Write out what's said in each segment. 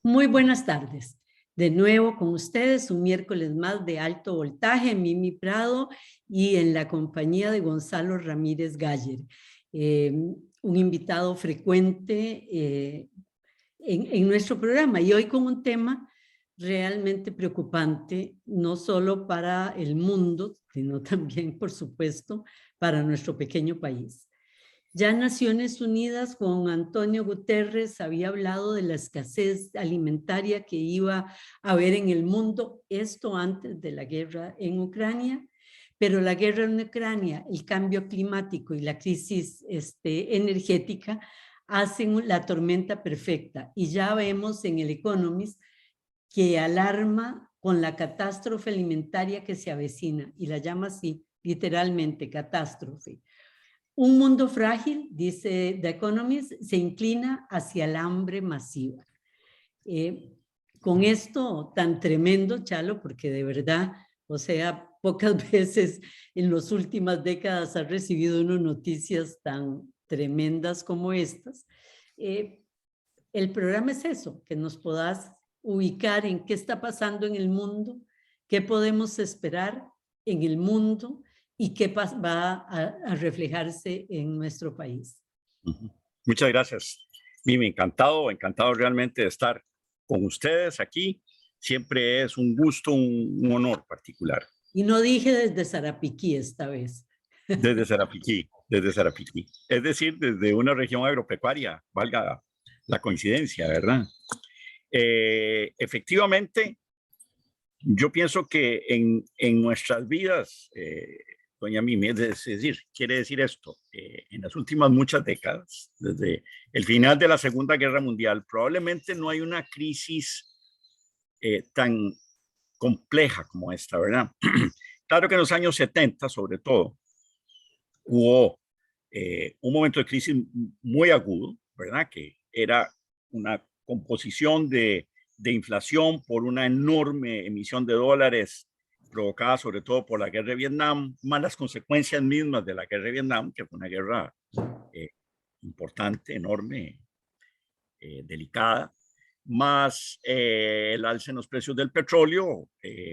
Muy buenas tardes. De nuevo con ustedes, un miércoles más de alto voltaje, Mimi Prado y en la compañía de Gonzalo Ramírez Galler, un invitado frecuente en nuestro programa. Y hoy con un tema realmente preocupante, no solo para el mundo, sino también, por supuesto, para nuestro pequeño país. Ya Naciones Unidas, con Antonio Guterres, había hablado de la escasez alimentaria que iba a haber en el mundo, esto antes de la guerra en Ucrania, pero la guerra en Ucrania, el cambio climático y la crisis energética hacen la tormenta perfecta. Y ya vemos en el Economist que alarma con la catástrofe alimentaria que se avecina, y la llama así, literalmente, catástrofe. Un mundo frágil, dice The Economist, se inclina hacia el hambre masiva. Con esto tan tremendo, Chalo, porque de verdad, o sea, pocas veces en las últimas décadas ha recibido unas noticias tan tremendas como estas. El programa es eso, que nos puedas ubicar en qué está pasando en el mundo, qué podemos esperar en el mundo y qué va a reflejarse en nuestro país. Muchas gracias, Mimi. Encantado realmente de estar con ustedes aquí. Siempre es un gusto, un honor particular. Y no dije desde Sarapiquí esta vez. Desde Sarapiquí. Es decir, desde una región agropecuaria, valga la coincidencia, ¿verdad? Efectivamente, yo pienso que en nuestras vidas, doña Mimi, es decir, quiere decir esto, en las últimas muchas décadas, desde el final de la Segunda Guerra Mundial, probablemente no hay una crisis tan compleja como esta, ¿verdad? Claro que en los años 70, sobre todo, hubo un momento de crisis muy agudo, ¿verdad? Que era una composición de inflación por una enorme emisión de dólares provocada sobre todo por la guerra de Vietnam, más las consecuencias mismas de la guerra de Vietnam, que fue una guerra importante, enorme, delicada, más el alza en los precios del petróleo,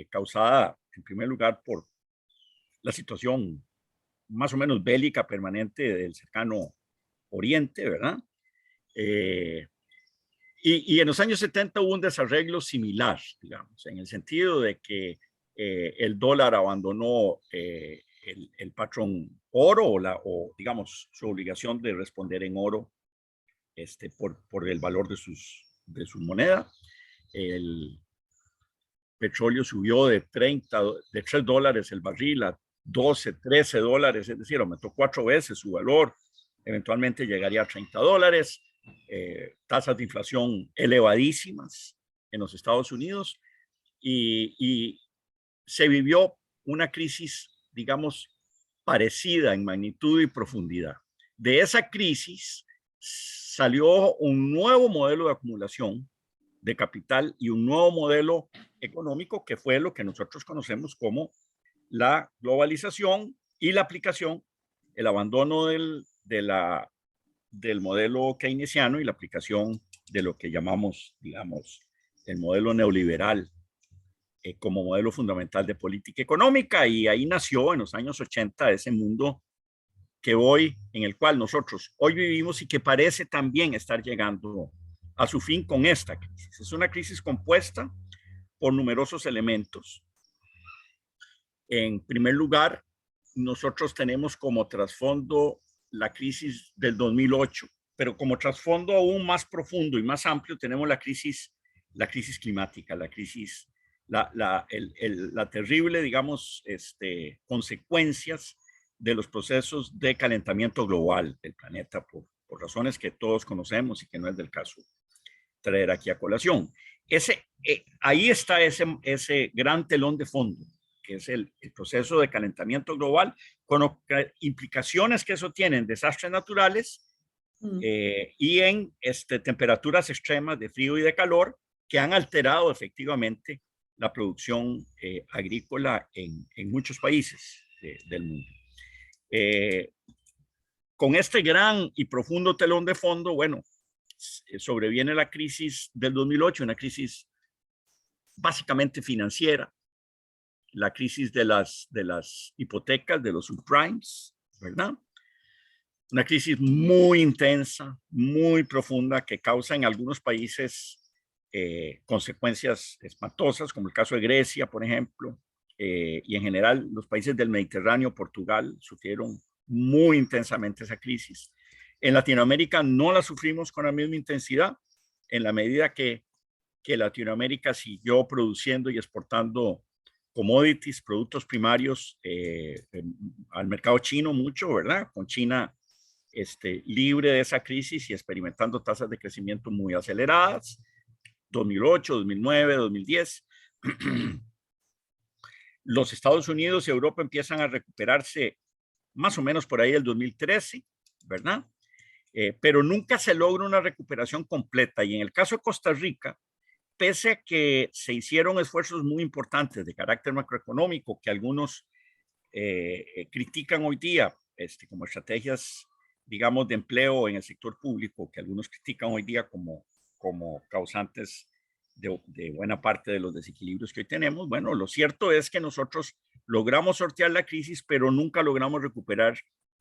causada en primer lugar por la situación más o menos bélica permanente del cercano Oriente, ¿verdad? Y en los años 70 hubo un desarreglo similar, digamos, en el sentido de que el dólar abandonó el patrón oro o, digamos, su obligación de responder en oro por el valor de su moneda. El petróleo subió de $3 el barril a 12, 13 dólares, es decir, aumentó 4 veces su valor, eventualmente llegaría a $30, tasas de inflación elevadísimas en los Estados Unidos y se vivió una crisis, digamos, parecida en magnitud y profundidad. De esa crisis salió un nuevo modelo de acumulación de capital y un nuevo modelo económico que fue lo que nosotros conocemos como la globalización y la aplicación, el abandono del modelo keynesiano y la aplicación de lo que llamamos, digamos, el modelo neoliberal como modelo fundamental de política económica. Y ahí nació en los años 80 ese mundo en el cual nosotros hoy vivimos y que parece también estar llegando a su fin con esta crisis. Es una crisis compuesta por numerosos elementos. En primer lugar, nosotros tenemos como trasfondo la crisis del 2008, pero como trasfondo aún más profundo y más amplio tenemos la crisis climática, la terrible, digamos, consecuencias de los procesos de calentamiento global del planeta por razones que todos conocemos y que no es del caso traer aquí a colación. Ahí está ese gran telón de fondo, que es el proceso de calentamiento global, con implicaciones que eso tiene en desastres naturales y en temperaturas extremas de frío y de calor que han alterado efectivamente la producción agrícola en muchos países del mundo. Con este gran y profundo telón de fondo, bueno, sobreviene la crisis del 2008, una crisis básicamente financiera, la crisis de las hipotecas, de los subprimes, ¿verdad? Una crisis muy intensa, muy profunda, que causa en algunos países consecuencias espantosas, como el caso de Grecia, por ejemplo, y en general los países del Mediterráneo, Portugal, sufrieron muy intensamente esa crisis. En Latinoamérica no la sufrimos con la misma intensidad, en la medida que Latinoamérica siguió produciendo y exportando commodities, productos primarios al mercado chino mucho, ¿verdad? Con China libre de esa crisis y experimentando tasas de crecimiento muy aceleradas, 2008, 2009, 2010. Los Estados Unidos y Europa empiezan a recuperarse más o menos por ahí del 2013, ¿verdad? Pero nunca se logra una recuperación completa. Y en el caso de Costa Rica, pese a que se hicieron esfuerzos muy importantes de carácter macroeconómico que algunos critican hoy día, como estrategias, digamos, de empleo en el sector público, que algunos critican hoy día como causantes de buena parte de los desequilibrios que hoy tenemos. Bueno, lo cierto es que nosotros logramos sortear la crisis, pero nunca logramos recuperar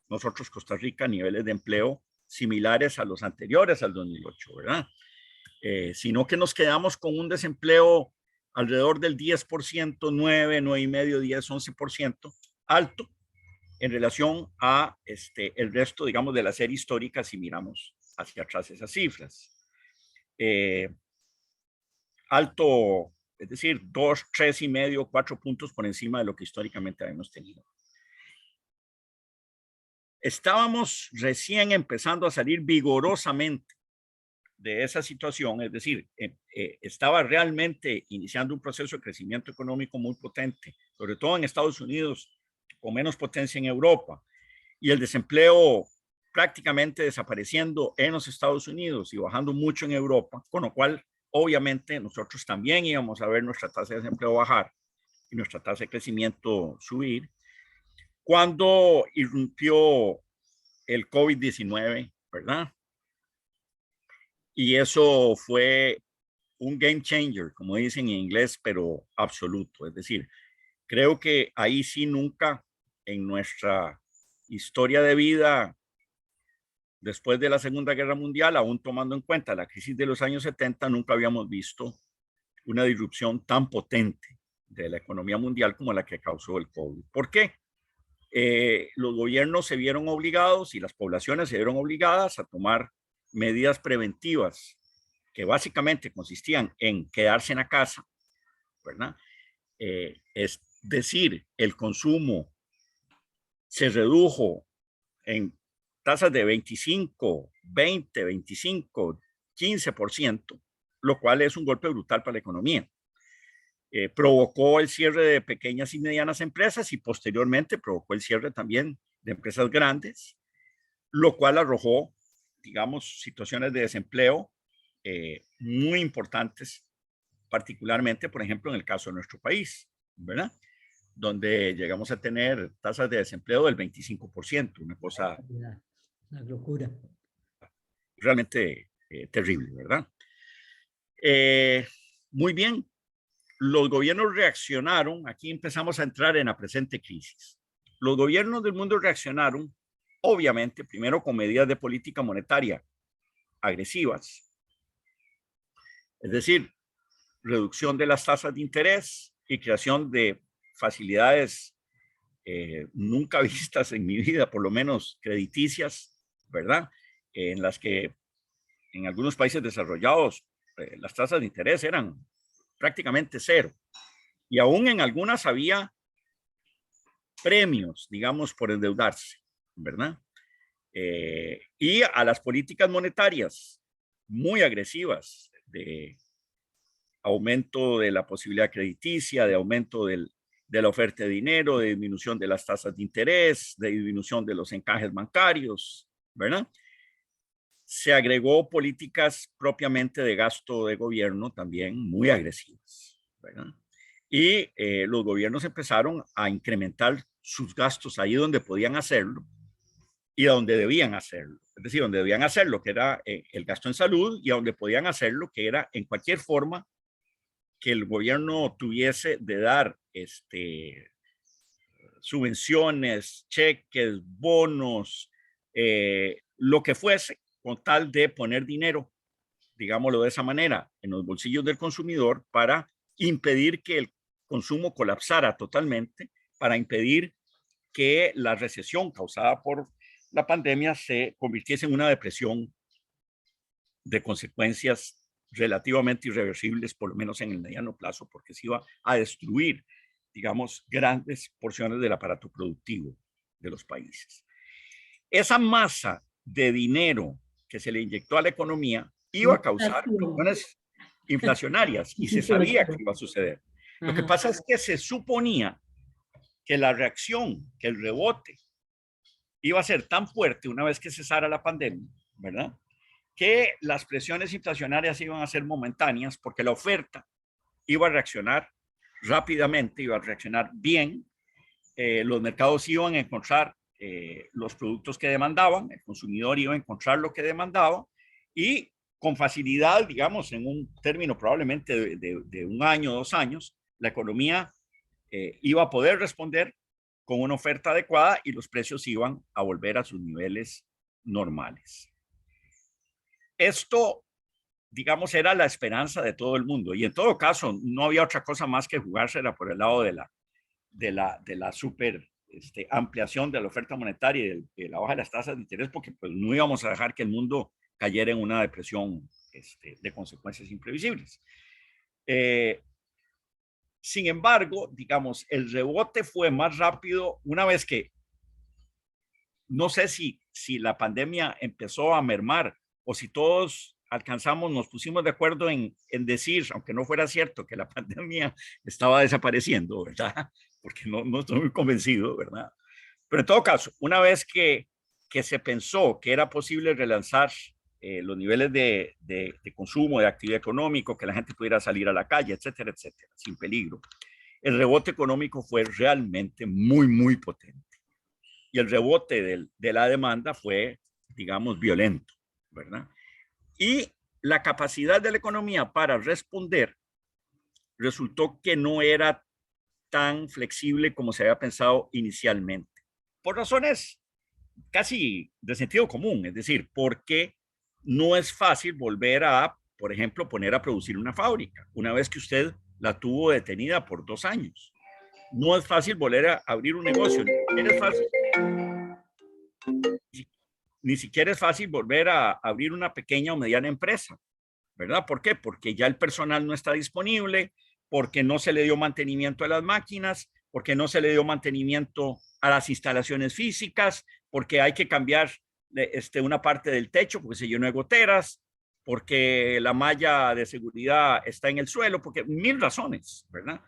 nosotros, Costa Rica, niveles de empleo similares a los anteriores al 2008, ¿verdad? Sino que nos quedamos con un desempleo alrededor del 10%, 9, 9,5, 10, 11%, alto en relación a el resto, digamos, de la serie histórica si miramos hacia atrás esas cifras. Alto, es decir, 2, 3,5, 4 puntos por encima de lo que históricamente habíamos tenido. Estábamos recién empezando a salir vigorosamente de esa situación, es decir, estaba realmente iniciando un proceso de crecimiento económico muy potente, sobre todo en Estados Unidos, con menos potencia en Europa, y el desempleo prácticamente desapareciendo en los Estados Unidos y bajando mucho en Europa, con lo cual obviamente nosotros también íbamos a ver nuestra tasa de desempleo bajar y nuestra tasa de crecimiento subir, cuando irrumpió el COVID-19, ¿verdad? Y eso fue un game changer, como dicen en inglés, pero absoluto. Es decir, creo que ahí sí nunca en nuestra historia de vida, después de la Segunda Guerra Mundial, aún tomando en cuenta la crisis de los años 70, nunca habíamos visto una disrupción tan potente de la economía mundial como la que causó el COVID. ¿Por qué? Los gobiernos se vieron obligados y las poblaciones se vieron obligadas a tomar medidas preventivas que básicamente consistían en quedarse en la casa, ¿verdad? Es decir, el consumo se redujo en tasas de 25, 20, 25, 15%, lo cual es un golpe brutal para la economía. Provocó el cierre de pequeñas y medianas empresas y posteriormente provocó el cierre también de empresas grandes, lo cual arrojó, digamos, situaciones de desempleo muy importantes, particularmente, por ejemplo, en el caso de nuestro país, ¿verdad? Donde llegamos a tener tasas de desempleo del 25%, una cosa... Una locura. Realmente terrible, ¿verdad? Muy bien, los gobiernos reaccionaron, aquí empezamos a entrar en la presente crisis. Los gobiernos del mundo reaccionaron, obviamente, primero con medidas de política monetaria agresivas, es decir, reducción de las tasas de interés y creación de facilidades nunca vistas en mi vida, por lo menos crediticias, ¿verdad? En las que en algunos países desarrollados las tasas de interés eran prácticamente cero. Y aún en algunas había premios, digamos, por endeudarse, ¿verdad? Y a las políticas monetarias muy agresivas de aumento de la posibilidad crediticia, de aumento de la oferta de dinero, de disminución de las tasas de interés, de disminución de los encajes bancarios, ¿verdad? Se agregó políticas propiamente de gasto de gobierno también muy agresivas, ¿verdad? Y los gobiernos empezaron a incrementar sus gastos ahí donde podían hacerlo y donde debían hacerlo. es decir, donde debían hacer lo que era el gasto en salud y a donde podían hacer lo que era en cualquier forma que el gobierno tuviese de dar subvenciones, cheques, bonos, lo que fuese, con tal de poner dinero, digámoslo de esa manera, en los bolsillos del consumidor para impedir que el consumo colapsara totalmente, para impedir que la recesión causada por la pandemia se convirtiese en una depresión de consecuencias relativamente irreversibles, por lo menos en el mediano plazo, porque se iba a destruir, digamos, grandes porciones del aparato productivo de los países. Esa masa de dinero que se le inyectó a la economía iba a causar presiones inflacionarias y se sabía que iba a suceder. Lo que pasa es que se suponía que la reacción, que el rebote iba a ser tan fuerte una vez que cesara la pandemia, ¿verdad? Que las presiones inflacionarias iban a ser momentáneas porque la oferta iba a reaccionar rápidamente, iba a reaccionar bien, los mercados iban a encontrar los productos que demandaban, el consumidor iba a encontrar lo que demandaba y con facilidad, digamos, en un término probablemente de un año, 2 años, la economía iba a poder responder con una oferta adecuada y los precios iban a volver a sus niveles normales. Esto, digamos, era la esperanza de todo el mundo y en todo caso no había otra cosa más que jugársela por el lado de la super ampliación de la oferta monetaria y de la baja de las tasas de interés, porque pues no íbamos a dejar que el mundo cayera en una depresión de consecuencias imprevisibles. Sin embargo, digamos, el rebote fue más rápido una vez que, no sé si la pandemia empezó a mermar o si todos nos pusimos de acuerdo en decir, aunque no fuera cierto, que la pandemia estaba desapareciendo, ¿verdad? Porque no estoy muy convencido, ¿verdad? Pero en todo caso, una vez que se pensó que era posible relanzar los niveles de consumo, de actividad económica, que la gente pudiera salir a la calle, etcétera, etcétera, sin peligro, el rebote económico fue realmente muy, muy potente. Y el rebote de la demanda fue, digamos, violento, ¿verdad? Y la capacidad de la economía para responder resultó que no era tan flexible como se había pensado inicialmente, por razones casi de sentido común, es decir, porque no es fácil volver a, por ejemplo, poner a producir una fábrica una vez que usted la tuvo detenida por 2 años. No es fácil volver a abrir un negocio, ni siquiera es fácil volver a abrir una pequeña o mediana empresa, ¿verdad? ¿Por qué? Porque ya el personal no está disponible, porque no se le dio mantenimiento a las máquinas, porque no se le dio mantenimiento a las instalaciones físicas, porque hay que cambiar una parte del techo porque se llenó de goteras, porque la malla de seguridad está en el suelo, porque 1000 razones, ¿verdad?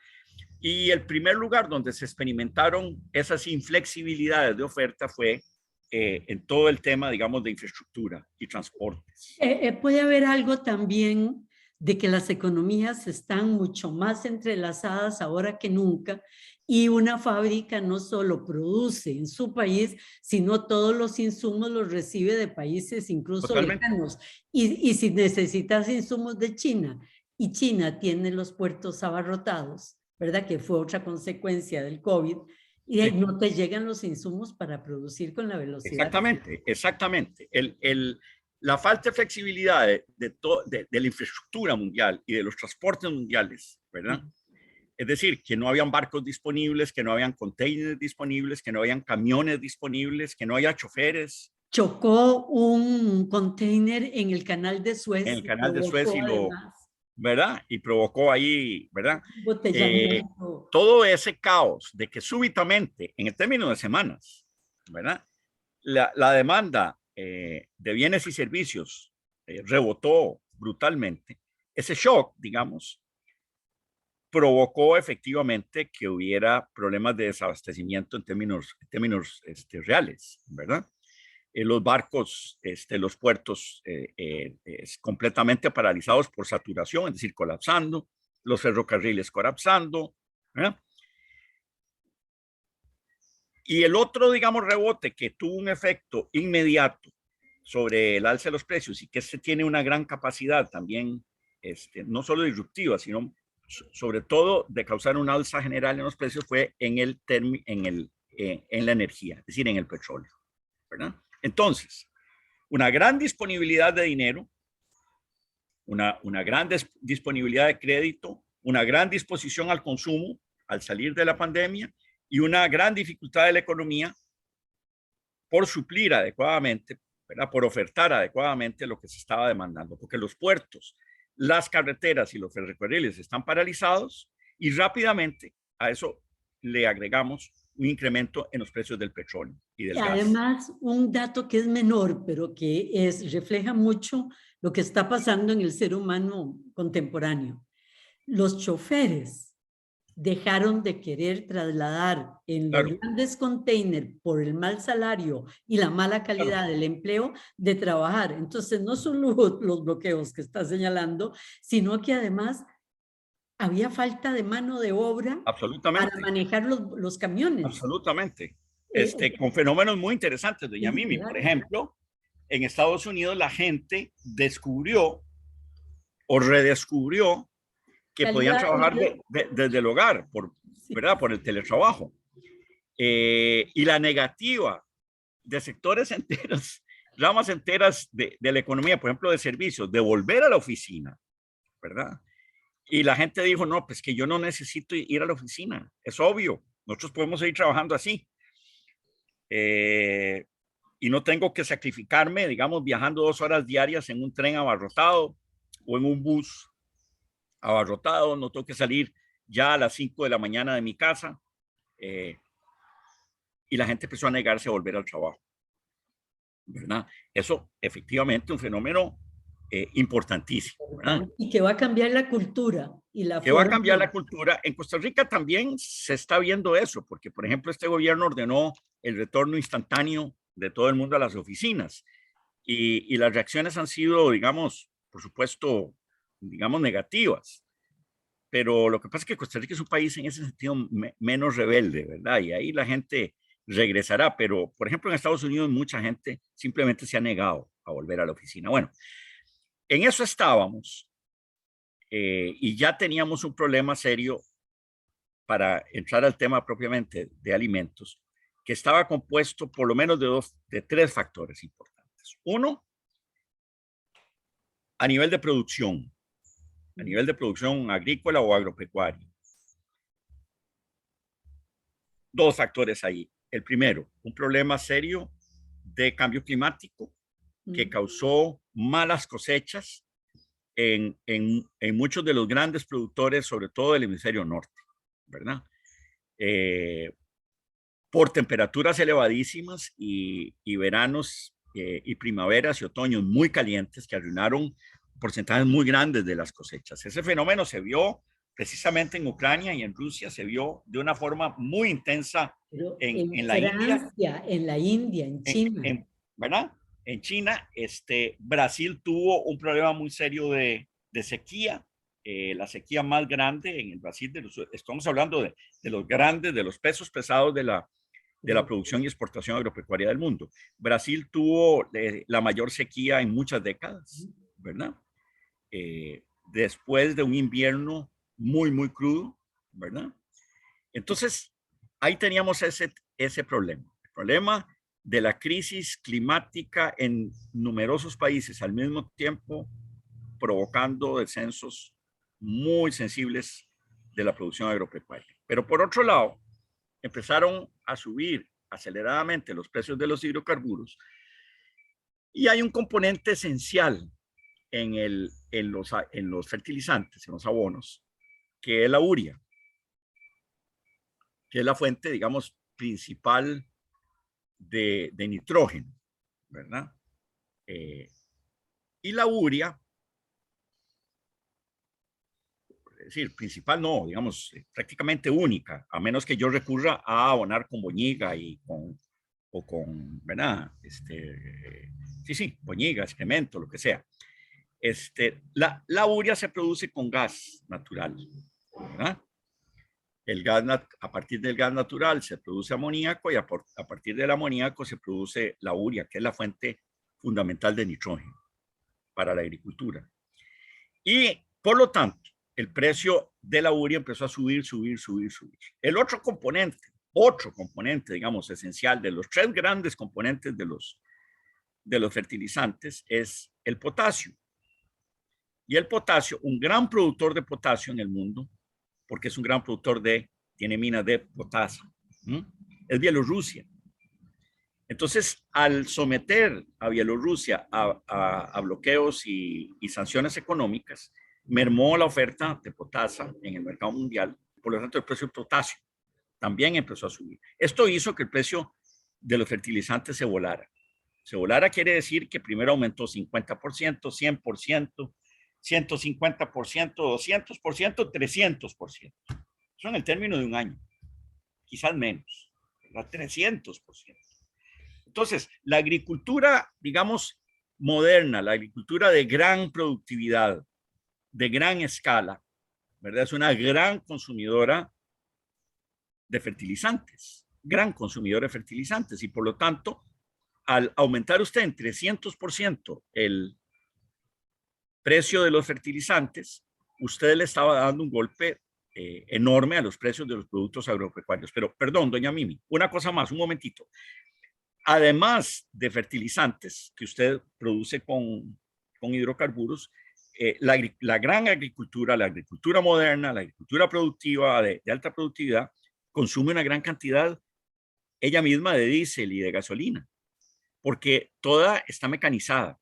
Y el primer lugar donde se experimentaron esas inflexibilidades de oferta fue en todo el tema, digamos, de infraestructura y transportes. Puede haber algo también de que las economías están mucho más entrelazadas ahora que nunca y una fábrica no solo produce en su país, sino todos los insumos los recibe de países incluso lejanos. Y si necesitas insumos de China y China tiene los puertos abarrotados, ¿verdad? Que fue otra consecuencia del COVID, y sí, no te llegan los insumos para producir con la velocidad. Exactamente, exactamente. La falta de flexibilidad de la infraestructura mundial y de los transportes mundiales, ¿verdad? Es decir, que no habían barcos disponibles, que no habían containers disponibles, que no habían camiones disponibles, que no había choferes. Chocó un container en el canal de Suez. En el canal de Suez y ¿verdad? Y provocó ahí, ¿verdad? Todo ese caos de que súbitamente, en el término de semanas, ¿verdad? La demanda de bienes y servicios rebotó brutalmente. Ese shock, digamos, provocó efectivamente que hubiera problemas de desabastecimiento en términos reales, ¿verdad? Los barcos, los puertos completamente paralizados por saturación, es decir, colapsando, los ferrocarriles colapsando, ¿verdad? Y el otro, digamos, rebote que tuvo un efecto inmediato sobre el alza de los precios y que este tiene una gran capacidad también, no solo disruptiva, sino sobre todo de causar una alza general en los precios, fue en la energía, es decir, en el petróleo, ¿verdad? Entonces, una gran disponibilidad de dinero, una gran disponibilidad de crédito, una gran disposición al consumo al salir de la pandemia y una gran dificultad de la economía por suplir adecuadamente, ¿verdad? Por ofertar adecuadamente lo que se estaba demandando, porque los puertos, las carreteras y los ferrocarriles están paralizados y rápidamente a eso le agregamos un incremento en los precios del petróleo y del Y gas. además, un dato que es menor, pero que refleja mucho lo que está pasando en el ser humano contemporáneo. Los choferes dejaron de querer trasladar en los Claro, grandes containers por el mal salario y la mala claro, calidad del empleo de trabajar. Entonces, no son los bloqueos que está señalando, sino que además había falta de mano de obra para absolutamente, manejar los camiones. absolutamente. O sea, Con fenómenos muy interesantes, doña sí, Mimi. Por claro. ejemplo, en Estados Unidos la gente descubrió o redescubrió que podían Calidad de trabajar empleo. desde el hogar, Sí. ¿verdad? Por el teletrabajo. Y la negativa de sectores enteros, ramas enteras de la economía, por ejemplo, de servicios, de volver a la oficina, ¿verdad? Y la gente dijo, no, pues que yo no necesito ir a la oficina, es obvio, nosotros podemos seguir trabajando así. Y no tengo que sacrificarme, digamos, viajando 2 horas diarias en un tren abarrotado o en un bus abarrotado, no tengo que salir ya a las 5 de la mañana de mi casa. Eh, y la gente empezó a negarse a volver al trabajo, ¿verdad? Eso efectivamente un fenómeno importantísimo, ¿verdad? Y que va a cambiar la cultura y la Que va a cambiar la forma. cultura. En Costa Rica también se está viendo eso, porque por ejemplo este gobierno ordenó el retorno instantáneo de todo el mundo a las oficinas y las reacciones han sido, digamos, por supuesto, digamos, negativas. Pero lo que pasa es que Costa Rica es un país en ese sentido menos rebelde, ¿verdad? Y ahí la gente regresará, pero por ejemplo en Estados Unidos mucha gente simplemente se ha negado a volver a la oficina. Bueno, en eso estábamos y ya teníamos un problema serio para entrar al tema propiamente de alimentos, que estaba compuesto por lo menos de 3 factores importantes. Uno, a nivel de producción, agrícola o agropecuaria. 2 factores ahí. El primero, un problema serio de cambio climático que causó malas cosechas en muchos de los grandes productores, sobre todo del hemisferio norte, ¿verdad? Por temperaturas elevadísimas y veranos y primaveras y otoños muy calientes que arruinaron porcentajes muy grandes de las cosechas. Ese fenómeno se vio precisamente en Ucrania y en Rusia, se vio de una forma muy intensa Pero en en la India, Francia, en la India, en China. ¿verdad? En China, Brasil tuvo un problema muy serio de sequía, la sequía más grande en el Brasil, estamos hablando de los grandes, de los pesos pesados de la producción y exportación agropecuaria del mundo. Brasil tuvo la mayor sequía en muchas décadas, ¿verdad? Después de un invierno muy, muy crudo, ¿verdad? Entonces, ahí teníamos ese problema. El problema de la crisis climática en numerosos países al mismo tiempo, provocando descensos muy sensibles de la producción agropecuaria. Pero por otro lado, empezaron a subir aceleradamente los precios de los hidrocarburos y hay un componente esencial en los fertilizantes, en los abonos, que es la urea, que es la fuente, digamos, principal de nitrógeno, ¿verdad? Y la urea, es decir, principal no, digamos, prácticamente única, a menos que yo recurra a abonar con boñiga o con, ¿verdad? Sí, boñiga, excremento, lo que sea. La urea se produce con gas natural, ¿verdad? A partir del gas natural se produce amoníaco y a partir del amoníaco se produce la urea, que es la fuente fundamental de nitrógeno para la agricultura. Y por lo tanto, el precio de la urea empezó a subir. El otro componente, digamos, esencial de los tres grandes componentes de los fertilizantes es el potasio. Y el potasio, un gran productor de potasio en el mundo, porque es un gran productor tiene minas de potasio, es Bielorrusia. Entonces, al someter a Bielorrusia a bloqueos y sanciones económicas, mermó la oferta de potasa en el mercado mundial. Por lo tanto, el precio del potasio también empezó a subir. Esto hizo que el precio de los fertilizantes se volara. Se volara quiere decir que primero aumentó 50%, 100%, 150%, 200%, 300%. Eso en el término de un año, quizás menos, ¿verdad? 300%. Entonces, la agricultura, digamos, moderna, la agricultura de gran productividad, de gran escala, ¿verdad? Es una gran consumidora de fertilizantes, gran consumidora de fertilizantes, y por lo tanto, al aumentar usted en 300% el precio de los fertilizantes, usted le estaba dando un golpe enorme a los precios de los productos agropecuarios. Pero, perdón, doña Mimi, una cosa más, un momentito. Además de fertilizantes que usted produce con hidrocarburos, la gran agricultura, la agricultura moderna, la agricultura productiva de alta productividad, consume una gran cantidad ella misma de diésel y de gasolina, porque toda está mecanizada.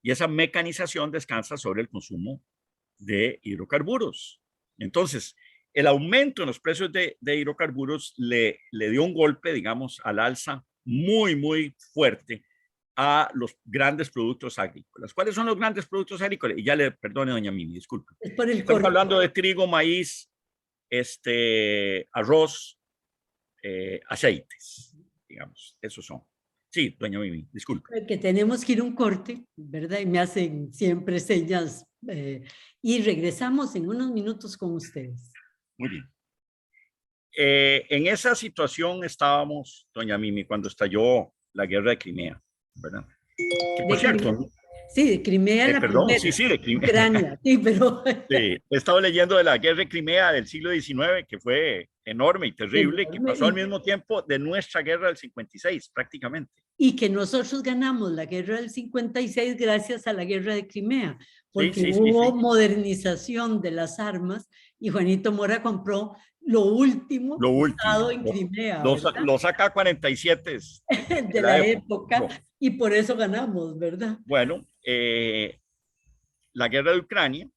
Y esa mecanización descansa sobre el consumo de hidrocarburos. Entonces, el aumento en los precios de hidrocarburos le dio un golpe, digamos, al alza muy fuerte a los grandes productos agrícolas. ¿Cuáles son los grandes productos agrícolas? Y ya le perdone, doña Mimi, disculpe. Es por el Estamos hablando de trigo, maíz, arroz, aceites, digamos, esos son. Sí, doña Mimi, disculpe. Que tenemos que ir a un corte, ¿verdad? Y me hacen siempre señas. Y regresamos en unos minutos con ustedes. Muy bien. En esa situación estábamos, doña Mimi, cuando estalló la guerra de Crimea, ¿verdad? Que, por cierto, sí, de Crimea la perdón, primera. sí, de Crimea. Ucrania, sí, pero... Sí, he estado leyendo de la guerra de Crimea del siglo XIX, que fue enorme y terrible, que pasó al mismo tiempo de nuestra guerra del 56, prácticamente. Y que nosotros ganamos la guerra del 56 gracias a la guerra de Crimea, porque hubo modernización de las armas y Juanito Mora compró lo último usado en Crimea. Los AK-47 de la época, y por eso ganamos, ¿verdad? Bueno, la guerra de Ucrania,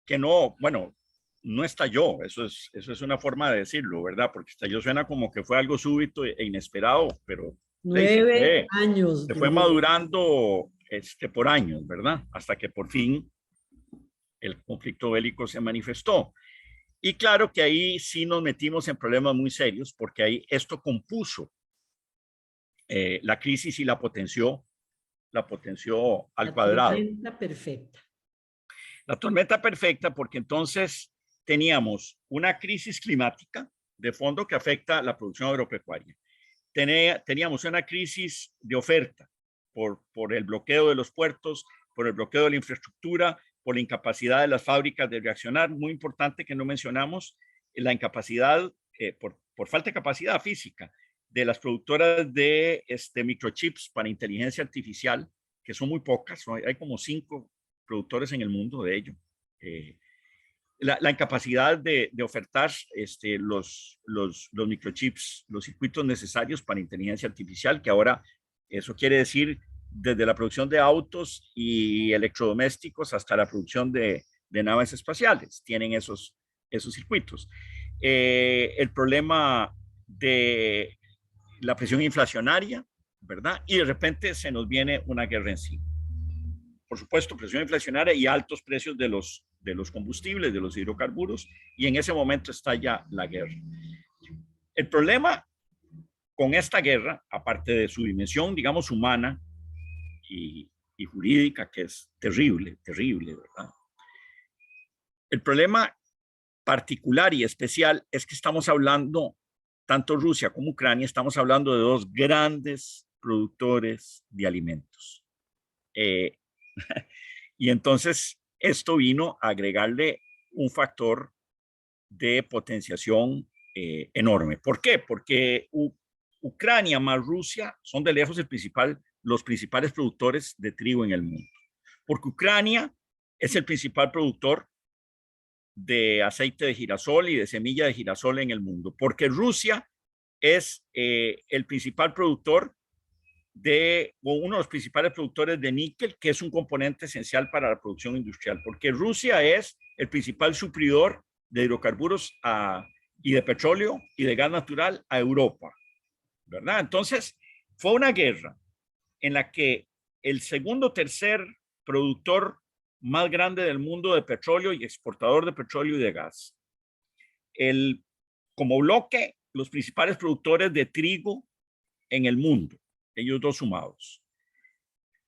que no, bueno, no estalló, eso es una forma de decirlo, ¿verdad? Porque estalló suena como que fue algo súbito e inesperado, pero 9 años. Se fue madurando por años, ¿verdad? Hasta que por fin el conflicto bélico se manifestó. Y claro que ahí sí nos metimos en problemas muy serios, porque ahí esto compuso la crisis y la potenció al cuadrado. La tormenta perfecta. La tormenta perfecta, porque entonces teníamos una crisis climática de fondo que afecta la producción agropecuaria. Teníamos una crisis de oferta por el bloqueo de los puertos, por el bloqueo de la infraestructura, por la incapacidad de las fábricas de reaccionar. Muy importante que no mencionamos la incapacidad, por falta de capacidad física, de las productoras de microchips para inteligencia artificial, que son muy pocas, hay como 5 productores en el mundo de ello. La incapacidad de ofertar los microchips, los circuitos necesarios para inteligencia artificial, que ahora eso quiere decir desde la producción de autos y electrodomésticos hasta la producción de naves espaciales, tienen esos circuitos. El problema de la presión inflacionaria, ¿verdad? Y de repente se nos viene una guerra encima. Por supuesto, presión inflacionaria y altos precios de los combustibles, de los hidrocarburos, y en ese momento estalla la guerra. El problema con esta guerra, aparte de su dimensión, digamos, humana y jurídica, que es terrible, ¿verdad? El problema particular y especial es que estamos hablando, tanto Rusia como Ucrania, estamos hablando de 2 grandes productores de alimentos. Y entonces esto vino a agregarle un factor de potenciación enorme. ¿Por qué? Porque Ucrania más Rusia son de lejos los principales productores de trigo en el mundo. Porque Ucrania es el principal productor de aceite de girasol y de semilla de girasol en el mundo. Porque Rusia es el principal productor o uno de los principales productores de níquel, que es un componente esencial para la producción industrial, porque Rusia es el principal supridor de hidrocarburos y de petróleo y de gas natural a Europa, ¿verdad? Entonces, fue una guerra en la que el segundo o tercer productor más grande del mundo de petróleo y exportador de petróleo y de gas, como bloque, los principales productores de trigo en el mundo, ellos dos sumados.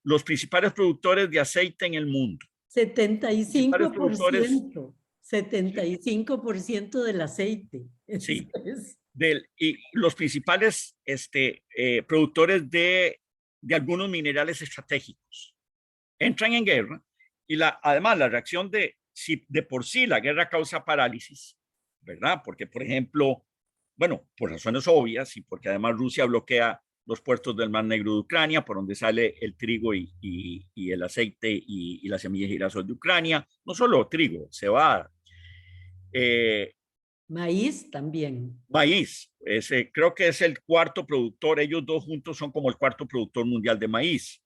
Los principales productores de aceite en el mundo. 75%. 75% del aceite. Sí. Y los principales productores de algunos minerales estratégicos entran en guerra y además la reacción si de por sí la guerra causa parálisis, ¿verdad? Porque, por ejemplo, bueno, por razones obvias y porque además Rusia bloquea los puertos del Mar Negro de Ucrania, por donde sale el trigo y el aceite y la semilla de girasol de Ucrania. No solo trigo, cebada. Maíz también. Maíz, creo que es el cuarto productor, ellos dos juntos son como el cuarto productor mundial de maíz.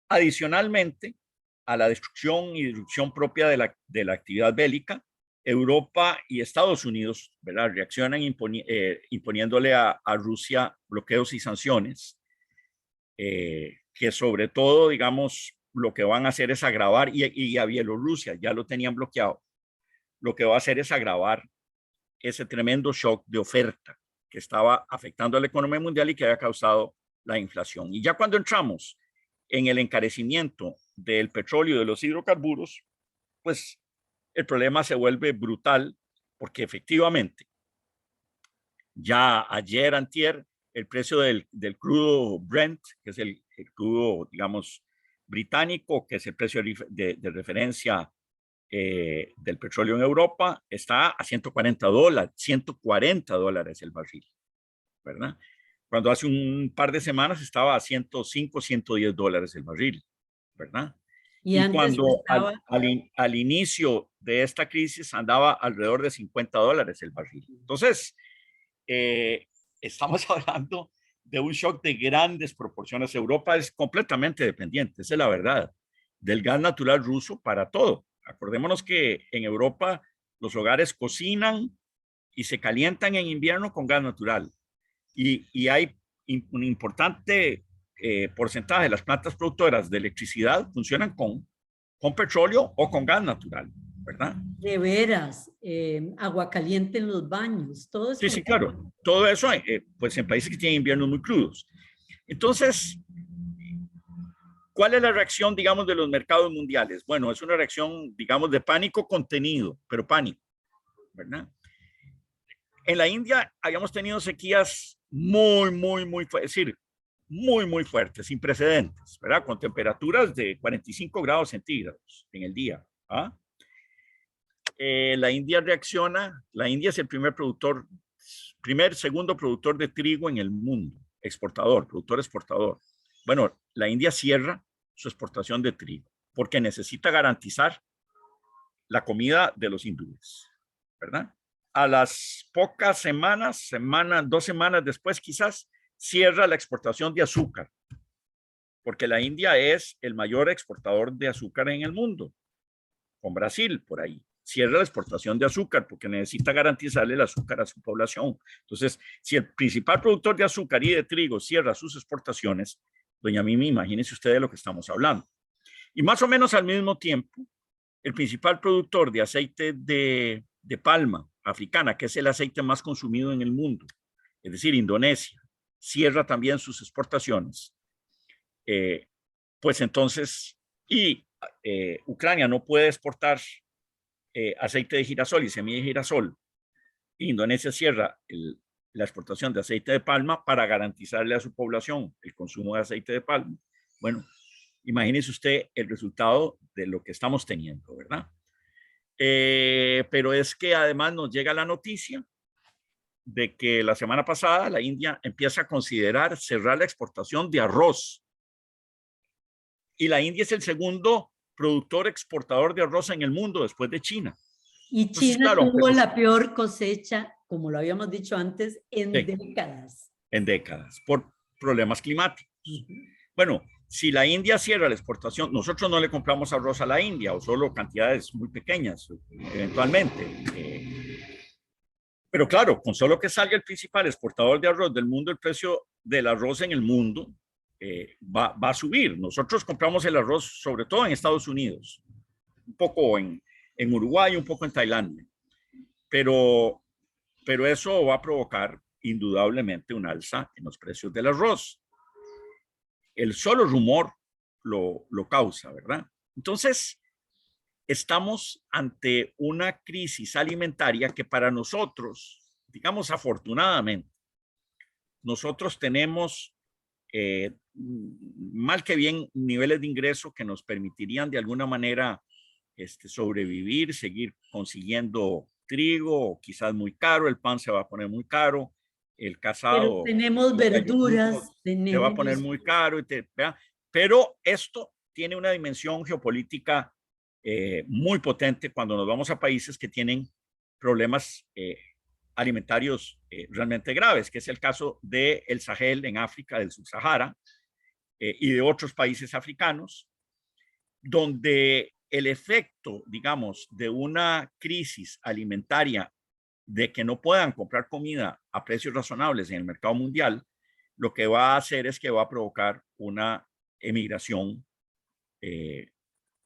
Adicionalmente a la destrucción y disrupción propia de la actividad bélica, Europa y Estados Unidos, ¿verdad?, reaccionan imponiéndole a Rusia bloqueos y sanciones, que sobre todo, digamos, lo que van a hacer es agravar, y a Bielorrusia ya lo tenían bloqueado, lo que va a hacer es agravar ese tremendo shock de oferta que estaba afectando a la economía mundial y que había causado la inflación. Y ya cuando entramos en el encarecimiento del petróleo y de los hidrocarburos, pues el problema se vuelve brutal, porque efectivamente ya ayer, antier, el precio del crudo Brent, que es el crudo, digamos, británico, que es el precio de referencia del petróleo en Europa, está a $140, $140 el barril, ¿verdad? Cuando hace un par de semanas estaba a $105, $110 el barril, ¿verdad? Y cuando al inicio de esta crisis andaba alrededor de $50 el barril. Entonces, estamos hablando de un shock de grandes proporciones. Europa es completamente dependiente, esa es la verdad, del gas natural ruso para todo. Acordémonos que en Europa los hogares cocinan y se calientan en invierno con gas natural. Y hay un importante porcentaje de las plantas productoras de electricidad funcionan con petróleo o con gas natural, ¿verdad? De veras, agua caliente en los baños, todo eso. Sí, sí, claro. Todo eso, pues en países que tienen inviernos muy crudos. Entonces, ¿cuál es la reacción, digamos, de los mercados mundiales? Bueno, es una reacción, digamos, de pánico contenido, pero pánico, ¿verdad? En la India habíamos tenido sequías muy fuertes, sin precedentes, ¿verdad? Con temperaturas de 45 grados centígrados en el día. La India reacciona, la India es el segundo productor de trigo en el mundo, productor exportador. Bueno, la India cierra su exportación de trigo porque necesita garantizar la comida de los hindúes, ¿verdad? A las pocas semanas, 2 semanas después quizás, cierra la exportación de azúcar, porque la India es el mayor exportador de azúcar en el mundo, con Brasil por ahí. Cierra la exportación de azúcar porque necesita garantizarle el azúcar a su población. Entonces, si el principal productor de azúcar y de trigo cierra sus exportaciones, doña Mimi, imagínese usted de lo que estamos hablando. Y más o menos al mismo tiempo, el principal productor de aceite de palma africana, que es el aceite más consumido en el mundo, es decir, Indonesia, cierra también sus exportaciones. Pues entonces, Ucrania no puede exportar aceite de girasol y semilla de girasol. Indonesia cierra la exportación de aceite de palma para garantizarle a su población el consumo de aceite de palma. Bueno, imagínese usted el resultado de lo que estamos teniendo, ¿verdad? Pero es que además nos llega la noticia de que la semana pasada la India empieza a considerar cerrar la exportación de arroz. Y la India es el segundo productor exportador de arroz en el mundo después de China. Y Entonces, China claro, tuvo la peor cosecha, como lo habíamos dicho antes, en décadas. En décadas, por problemas climáticos. Ujú. Bueno, si la India cierra la exportación, nosotros no le compramos arroz a la India o solo cantidades muy pequeñas, eventualmente. Pero claro, con solo que salga el principal exportador de arroz del mundo, el precio del arroz en el mundo va a subir. Nosotros compramos el arroz sobre todo en Estados Unidos, un poco en Uruguay, un poco en Tailandia, pero eso va a provocar indudablemente un alza en los precios del arroz. El solo rumor lo causa, ¿verdad? Entonces, estamos ante una crisis alimentaria que para nosotros, digamos afortunadamente, nosotros tenemos mal que bien niveles de ingreso que nos permitirían de alguna manera sobrevivir, seguir consiguiendo trigo, quizás muy caro, el pan se va a poner muy caro, el Pero casado, tenemos los gallos verduras, pintos, se va a poner tenemos... muy caro, pero esto tiene una dimensión geopolítica muy potente cuando nos vamos a países que tienen problemas alimentarios realmente graves, que es el caso del Sahel en África, del Subsahara, y de otros países africanos, donde el efecto, digamos, de una crisis alimentaria, de que no puedan comprar comida a precios razonables en el mercado mundial, lo que va a hacer es que va a provocar una emigración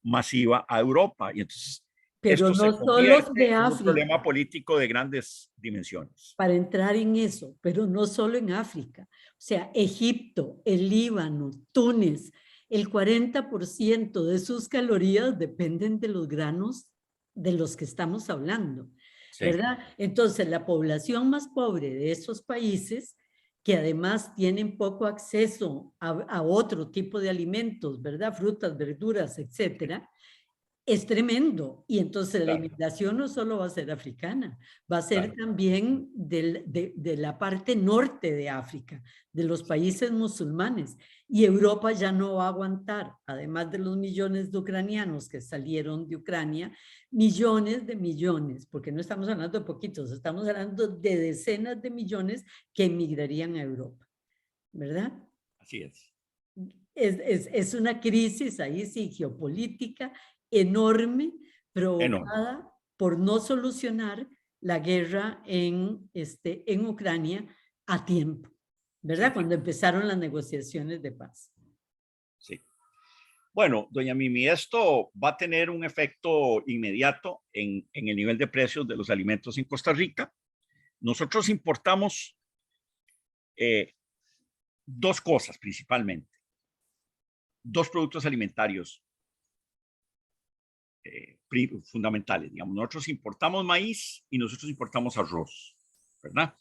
masiva a Europa. Y entonces Pero esto se no solo de convierte en un África, problema político de grandes dimensiones. para entrar en eso, pero no solo en África. O sea, Egipto, el Líbano, Túnez, el 40% de sus calorías dependen de los granos de los que estamos hablando, Sí. ¿verdad? Entonces, la población más pobre de esos países, que además tienen poco acceso a otro tipo de alimentos, ¿verdad? Frutas, verduras, etcétera, es tremendo. Y entonces la inmigración no solo va a ser africana, va a ser también de la parte norte de África, de los países musulmanes. Y Europa ya no va a aguantar, además de los millones de ucranianos que salieron de Ucrania, millones de millones, porque no estamos hablando de poquitos, estamos hablando de decenas de millones que emigrarían a Europa, ¿verdad? Así es. Es una crisis ahí sí geopolítica enorme provocada por no solucionar la guerra en Ucrania a tiempo, ¿verdad? Sí. Cuando empezaron las negociaciones de paz. Sí. Bueno, doña Mimi, esto va a tener un efecto inmediato en el nivel de precios de los alimentos en Costa Rica. Nosotros importamos dos cosas principalmente, dos productos alimentarios fundamentales. Digamos, nosotros importamos maíz y nosotros importamos arroz, ¿verdad?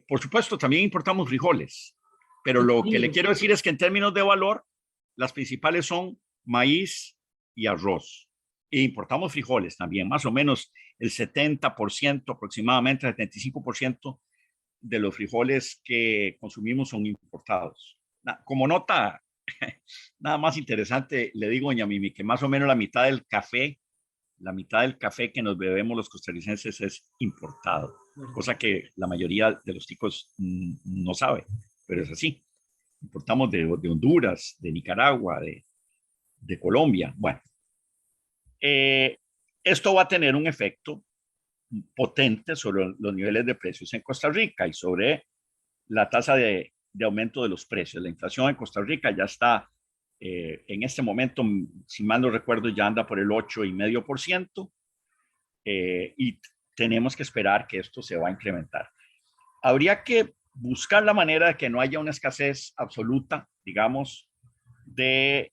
Por supuesto, también importamos frijoles, pero lo que le quiero decir es que en términos de valor, las principales son maíz y arroz. E importamos frijoles también, más o menos el 70%, aproximadamente el 75% de los frijoles que consumimos son importados. Como nota, nada más interesante, le digo, doña Mimi, que más o menos la mitad del café que nos bebemos los costarricenses es importado, cosa que la mayoría de los ticos no sabe, pero es así. Importamos de Honduras, de Nicaragua, de Colombia. Bueno, esto va a tener un efecto potente sobre los niveles de precios en Costa Rica y sobre la tasa de aumento de los precios. La inflación en Costa Rica ya está en este momento, si mal no recuerdo, ya anda por el 8,5%, y tenemos que esperar que esto se va a incrementar. Habría que buscar la manera de que no haya una escasez absoluta, digamos,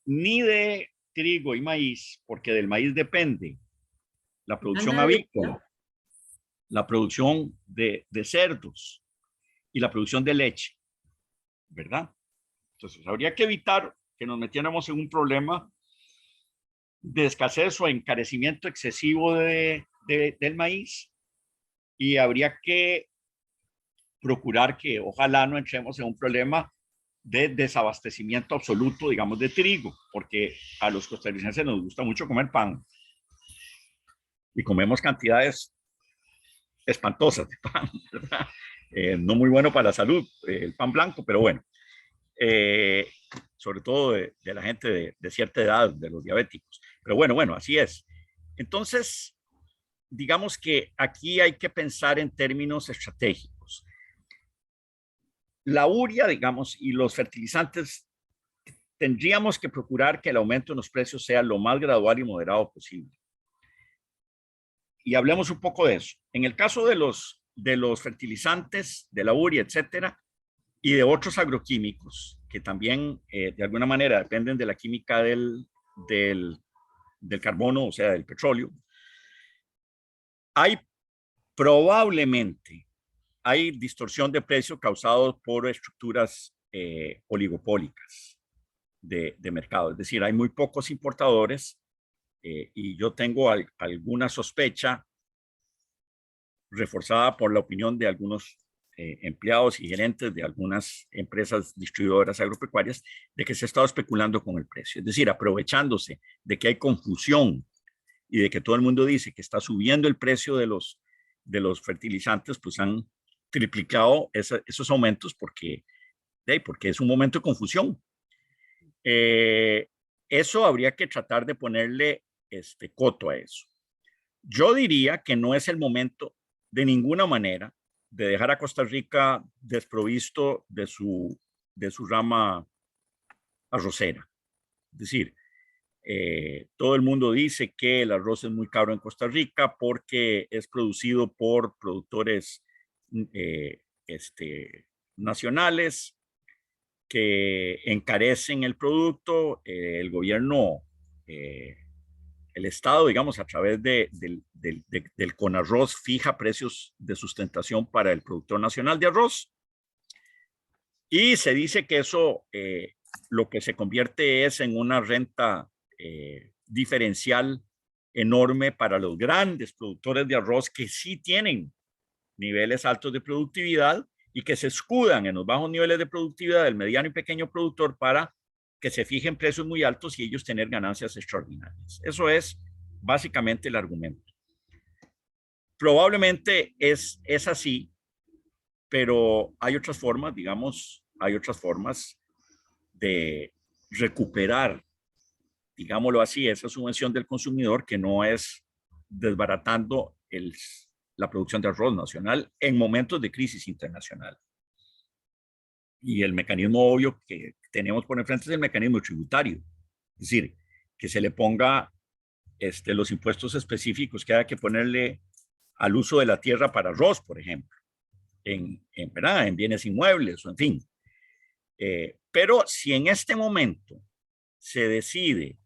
ni de trigo y maíz, porque del maíz depende la producción avícola, la producción de cerdos, y la producción de leche, ¿verdad? Entonces, habría que evitar que nos metiéramos en un problema de escasez o encarecimiento excesivo del maíz, y habría que procurar que ojalá no entremos en un problema de desabastecimiento absoluto, digamos, de trigo, porque a los costarricenses nos gusta mucho comer pan y comemos cantidades espantosas de pan, ¿verdad? No muy bueno para la salud, el pan blanco, pero bueno, sobre todo de la gente de cierta edad, de los diabéticos. Pero bueno, así es. Entonces, digamos que aquí hay que pensar en términos estratégicos. La urea, digamos, y los fertilizantes, tendríamos que procurar que el aumento en los precios sea lo más gradual y moderado posible. Y hablemos un poco de eso. En el caso de los fertilizantes, de la urea, etcétera, y de otros agroquímicos que también de alguna manera dependen de la química del carbono, o sea, del petróleo, probablemente hay distorsión de precio causado por estructuras oligopólicas de mercado. Es decir, hay muy pocos importadores y yo tengo alguna sospecha reforzada por la opinión de algunos empleados y gerentes de algunas empresas distribuidoras agropecuarias de que se ha estado especulando con el precio. Es decir, aprovechándose de que hay confusión y de que todo el mundo dice que está subiendo el precio de los fertilizantes, pues han triplicado esos aumentos porque es un momento de confusión. Eso habría que tratar de ponerle coto a eso. Yo diría que no es el momento de ninguna manera de dejar a Costa Rica desprovisto de su rama arrocera. Es decir, todo el mundo dice que el arroz es muy caro en Costa Rica porque es producido por productores nacionales que encarecen el producto. El gobierno, el Estado, digamos, a través del Conarroz, fija precios de sustentación para el productor nacional de arroz. Y se dice que eso lo que se convierte es en una renta diferencial enorme para los grandes productores de arroz que sí tienen niveles altos de productividad y que se escudan en los bajos niveles de productividad del mediano y pequeño productor para que se fijen precios muy altos y ellos tener ganancias extraordinarias. Eso es básicamente el argumento. Probablemente es así, pero hay otras formas, digamos, hay otras formas de recuperar, digámoslo así, esa subvención del consumidor que no es desbaratando la producción de arroz nacional en momentos de crisis internacional. Y el mecanismo obvio que tenemos por enfrente es el mecanismo tributario. Es decir, que se le ponga los impuestos específicos que haya que ponerle al uso de la tierra para arroz, por ejemplo, en bienes inmuebles o en fin. Pero si en este momento se decide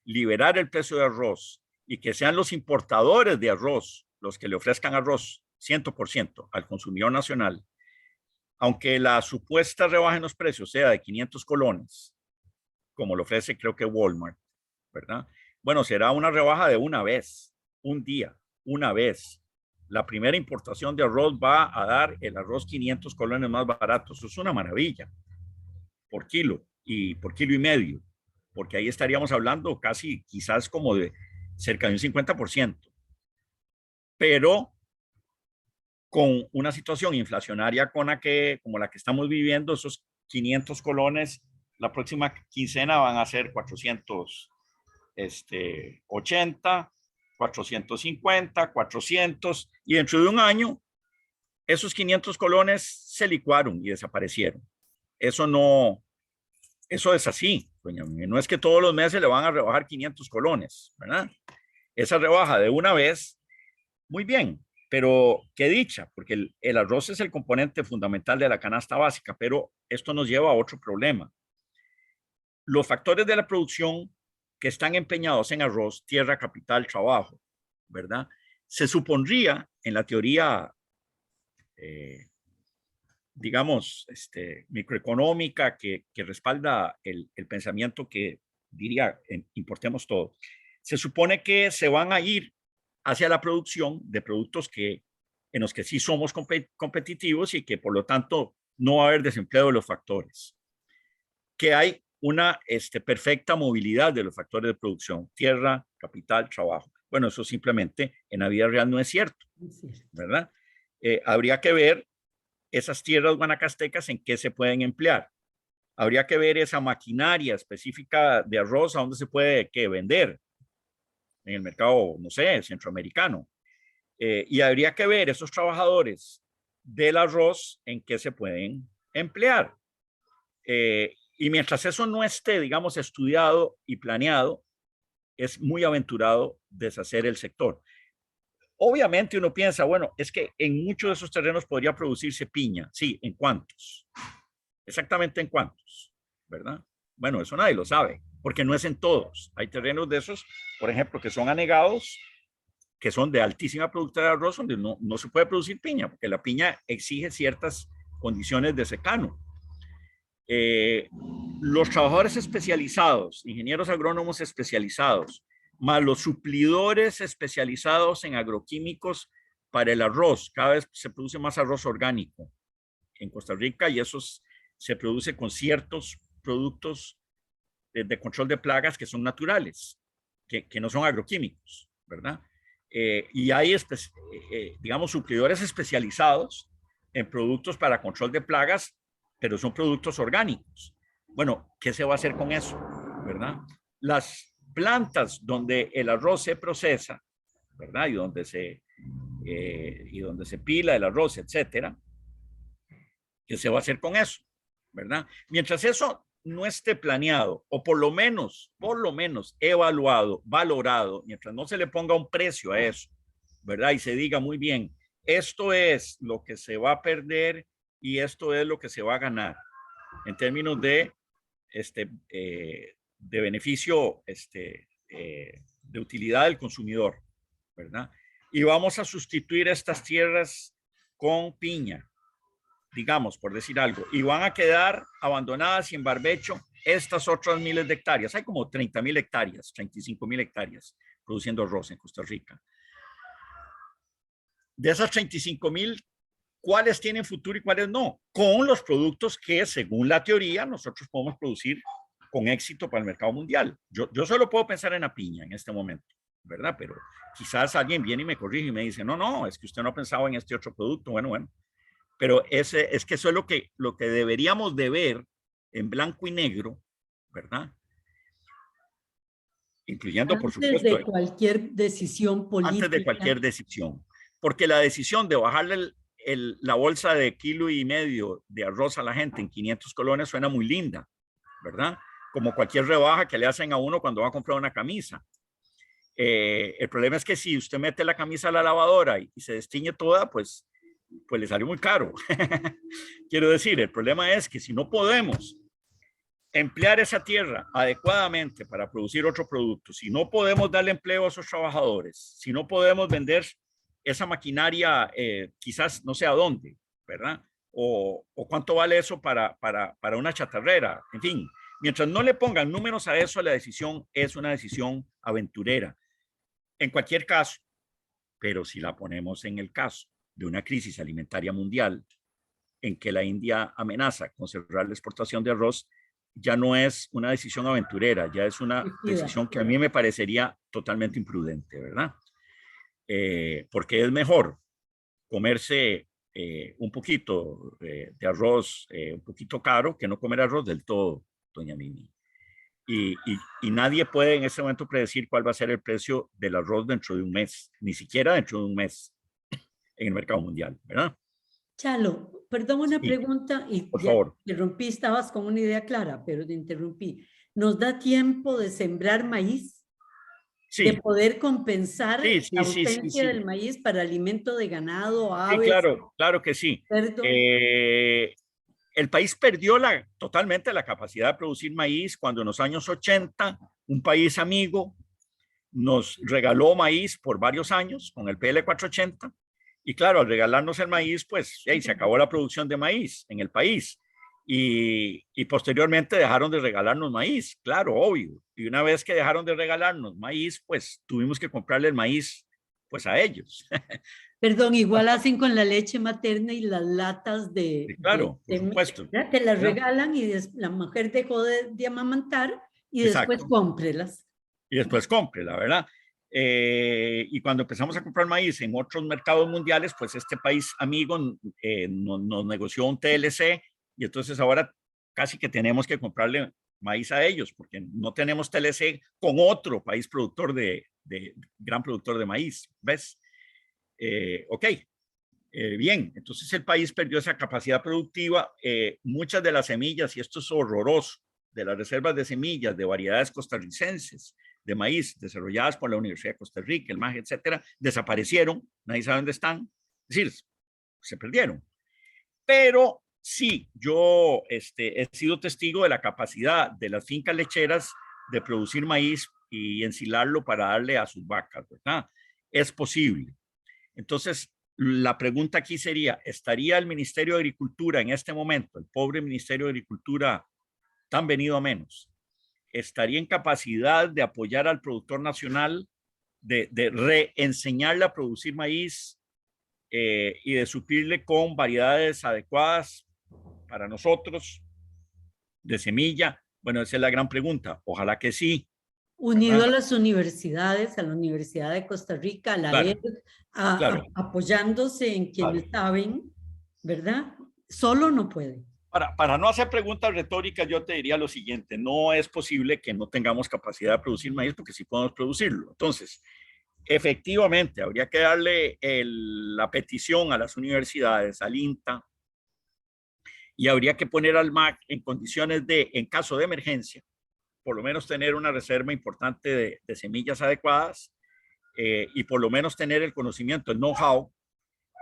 liberar el precio de arroz y que sean los importadores de arroz los que le ofrezcan arroz 100% al consumidor nacional, aunque la supuesta rebaja en los precios sea de 500 colones, como lo ofrece creo que Walmart, ¿verdad? Bueno, será una rebaja de una vez, un día, una vez. La primera importación de arroz va a dar el arroz 500 colones más barato. Eso es una maravilla por kilo y medio, porque ahí estaríamos hablando casi, quizás como de cerca de un 50%. Pero con una situación inflacionaria como la que estamos viviendo, esos 500 colones la próxima quincena van a ser 480, 450, 400, y dentro de un año esos 500 colones se licuaron y desaparecieron. Eso es así, doña Miguel. No es que todos los meses le van a rebajar 500 colones, ¿verdad? Esa rebaja de una vez, muy bien, pero qué dicha, porque el arroz es el componente fundamental de la canasta básica, pero esto nos lleva a otro problema. Los factores de la producción que están empeñados en arroz, tierra, capital, trabajo, ¿verdad? Se supondría en la teoría digamos, microeconómica que respalda el pensamiento que diría, importemos todo. Se supone que se van a ir hacia la producción de productos en los que sí somos competitivos y que por lo tanto no va a haber desempleo de los factores. Que hay una perfecta movilidad de los factores de producción, tierra, capital, trabajo. Bueno, eso simplemente en la vida real no es cierto, ¿verdad? Habría que ver esas tierras guanacastecas en qué se pueden emplear. Habría que ver esa maquinaria específica de arroz a dónde se puede vender en el mercado, no sé, centroamericano. Y habría que ver esos trabajadores del arroz en qué se pueden emplear. Y mientras eso no esté, digamos, estudiado y planeado, es muy aventurado deshacer el sector. Obviamente uno piensa, bueno, es que en muchos de esos terrenos podría producirse piña. Sí, ¿en cuántos? Exactamente en cuántos, ¿verdad? Bueno, eso nadie lo sabe, porque no es en todos. Hay terrenos de esos, por ejemplo, que son anegados, que son de altísima productividad de arroz, donde no se puede producir piña, porque la piña exige ciertas condiciones de secano. Los trabajadores especializados, ingenieros agrónomos especializados, más los suplidores especializados en agroquímicos para el arroz. Cada vez se produce más arroz orgánico en Costa Rica y eso se produce con ciertos productos de control de plagas que son naturales, que no son agroquímicos, ¿verdad? Y hay, digamos, suplidores especializados en productos para control de plagas, pero son productos orgánicos. Bueno, ¿qué se va a hacer con eso? ¿Verdad? Las plantas donde el arroz se procesa, ¿verdad? Y donde se pila el arroz, etcétera. ¿Qué se va a hacer con eso? ¿Verdad? Mientras eso no esté planeado, o por lo menos evaluado, valorado, mientras no se le ponga un precio a eso, ¿verdad? Y se diga muy bien, esto es lo que se va a perder y esto es lo que se va a ganar en términos de beneficio, de utilidad del consumidor, ¿verdad? Y vamos a sustituir estas tierras con piña, digamos, por decir algo, y van a quedar abandonadas y en barbecho estas otras miles de hectáreas. Hay como 30.000 hectáreas, 35.000 hectáreas produciendo arroz en Costa Rica. De esas 35.000, ¿cuáles tienen futuro y cuáles no? Con los productos que, según la teoría, nosotros podemos producir con éxito para el mercado mundial. Yo solo puedo pensar en la piña en este momento, ¿verdad? Pero quizás alguien viene y me corrige y me dice, no, es que usted no ha pensado en este otro producto. Bueno. Pero es que eso es lo que deberíamos de ver en blanco y negro, ¿verdad? Incluyendo, por supuesto, antes de cualquier decisión política. Antes de cualquier decisión. Porque la decisión de bajarle la bolsa de 1,5 kilos de arroz a la gente en 500 colones suena muy linda, ¿verdad? Como cualquier rebaja que le hacen a uno cuando va a comprar una camisa. El problema es que si usted mete la camisa a la lavadora y se destiñe toda, pues le salió muy caro. Quiero decir, el problema es que si no podemos emplear esa tierra adecuadamente para producir otro producto, si no podemos darle empleo a esos trabajadores, si no podemos vender esa maquinaria, quizás no sé a dónde, ¿verdad? O cuánto vale eso para una chatarrera, en fin. Mientras no le pongan números a eso, la decisión es una decisión aventurera. En cualquier caso, pero si la ponemos en el caso de una crisis alimentaria mundial en que la India amenaza con cerrar la exportación de arroz, ya no es una decisión aventurera, ya es una decisión que a mí me parecería totalmente imprudente, ¿verdad? Porque es mejor comerse un poquito de arroz un poquito caro que no comer arroz del todo, doña Mimi. Y nadie puede en este momento predecir cuál va a ser el precio del arroz dentro de un mes, ni siquiera dentro de un mes en el mercado mundial, ¿verdad? Chalo, perdón una Sí, pregunta y por ya favor. te interrumpí, estabas con una idea clara, pero te interrumpí. ¿Nos da tiempo de sembrar maíz? Sí. De poder compensar Sí, la sí, ausencia del maíz para alimento de ganado, sí, aves, claro que sí. cerdo? El país perdió totalmente la capacidad de producir maíz cuando en los años 80 un país amigo nos regaló maíz por varios años con el PL 480 Y claro, al regalarnos el maíz, pues se acabó la producción de maíz en el país. Y posteriormente dejaron de regalarnos maíz, claro, obvio. Y una vez que dejaron de regalarnos maíz, pues tuvimos que comprarle el maíz pues a ellos. Perdón, igual hacen con la leche materna y las latas Sí, claro, por supuesto. ¿verdad? Te las ¿Verdad? regalan y la mujer dejó de amamantar y después Exacto. cómprelas. Y después compre, la verdad. Y cuando empezamos a comprar maíz en otros mercados mundiales, pues este país amigo nos negoció un TLC y entonces ahora casi que tenemos que comprarle maíz a ellos porque no tenemos TLC con otro país productor de gran productor de maíz, ¿ves? Ok, bien, entonces el país perdió esa capacidad productiva. Muchas de las semillas, y esto es horroroso, de las reservas de semillas de variedades costarricenses de maíz desarrolladas por la Universidad de Costa Rica, el MAG, etcétera, desaparecieron, nadie sabe dónde están, es decir, se perdieron. Pero sí, yo he sido testigo de la capacidad de las fincas lecheras de producir maíz y ensilarlo para darle a sus vacas, ¿verdad? Es posible. Entonces, la pregunta aquí sería, ¿estaría el Ministerio de Agricultura en este momento, el pobre Ministerio de Agricultura tan venido a menos, estaría en capacidad de apoyar al productor nacional, de reenseñarle a producir maíz y de suplirle con variedades adecuadas para nosotros, de semilla? Bueno, esa es la gran pregunta. Ojalá que sí, Unido ¿verdad? a las universidades, a la Universidad de Costa Rica, a la Claro, ED, claro. apoyándose en quienes saben, ¿verdad? Solo no puede. Para no hacer preguntas retóricas, yo te diría lo siguiente: no es posible que no tengamos capacidad de producir maíz porque sí podemos producirlo. Entonces, efectivamente, habría que darle la petición a las universidades, al INTA, y habría que poner al MAC en condiciones de, en caso de emergencia, por lo menos tener una reserva importante de semillas adecuadas y por lo menos tener el conocimiento, el know-how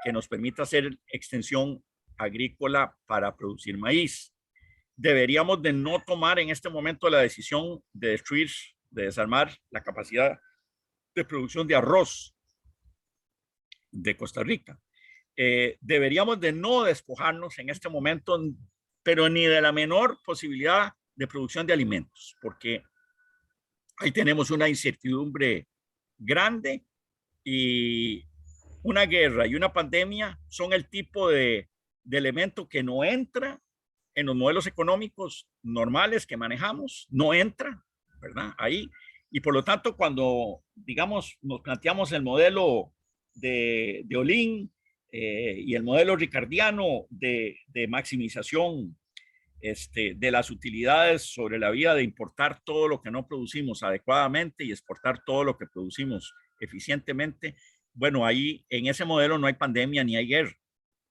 que nos permita hacer extensión agrícola para producir maíz. Deberíamos de no tomar en este momento la decisión de destruir, de desarmar la capacidad de producción de arroz de Costa Rica. Deberíamos de no despojarnos en este momento, pero ni de la menor posibilidad de producción de alimentos, porque ahí tenemos una incertidumbre grande y una guerra y una pandemia son el tipo de elemento que no entra en los modelos económicos normales que manejamos, no entra, ¿verdad? Ahí. Y por lo tanto, cuando, digamos, nos planteamos el modelo de Olin y el modelo ricardiano de maximización de las utilidades sobre la vía de importar todo lo que no producimos adecuadamente y exportar todo lo que producimos eficientemente, bueno, ahí en ese modelo no hay pandemia ni hay guerra.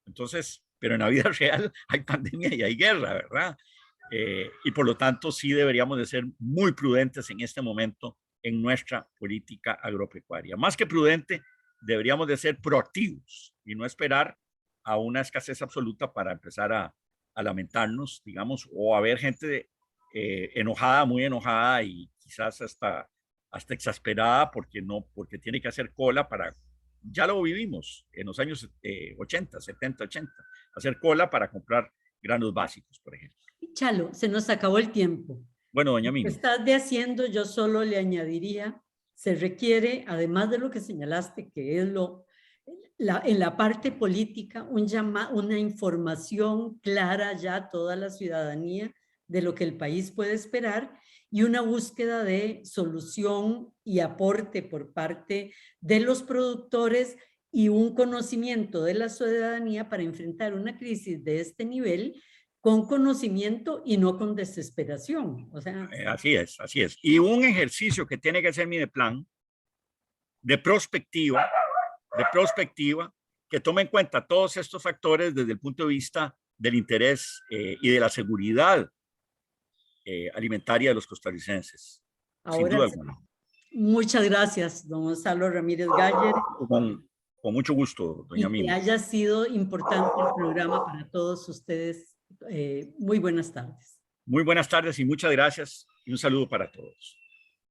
Entonces, pero en la vida real hay pandemia y hay guerra, ¿verdad? Y por lo tanto sí deberíamos de ser muy prudentes en este momento en nuestra política agropecuaria. Más que prudente, deberíamos de ser proactivos y no esperar a una escasez absoluta para empezar a lamentarnos, digamos, o a ver gente enojada, muy enojada y quizás hasta exasperada porque tiene que hacer cola para, ya lo vivimos en los años 80, 70, 80, hacer cola para comprar granos básicos, por ejemplo. Chalo, se nos acabó el tiempo. Bueno, doña Lo que Mimi. estás de haciendo, yo solo le añadiría, se requiere, además de lo que señalaste, que es en la parte política, una información clara ya a toda la ciudadanía de lo que el país puede esperar y una búsqueda de solución y aporte por parte de los productores y un conocimiento de la ciudadanía para enfrentar una crisis de este nivel con conocimiento y no con desesperación. O sea, Así es, así es. Y un ejercicio que tiene que hacer mi de plan de prospectiva, que tome en cuenta todos estos factores desde el punto de vista del interés y de la seguridad alimentaria de los costarricenses, sin ahora duda sí. alguna. Muchas gracias, don Gonzalo Ramírez Galler, Con mucho gusto, doña y que Mimi. haya sido importante el programa para todos ustedes. Muy buenas tardes. Muy buenas tardes y muchas gracias y un saludo para todos.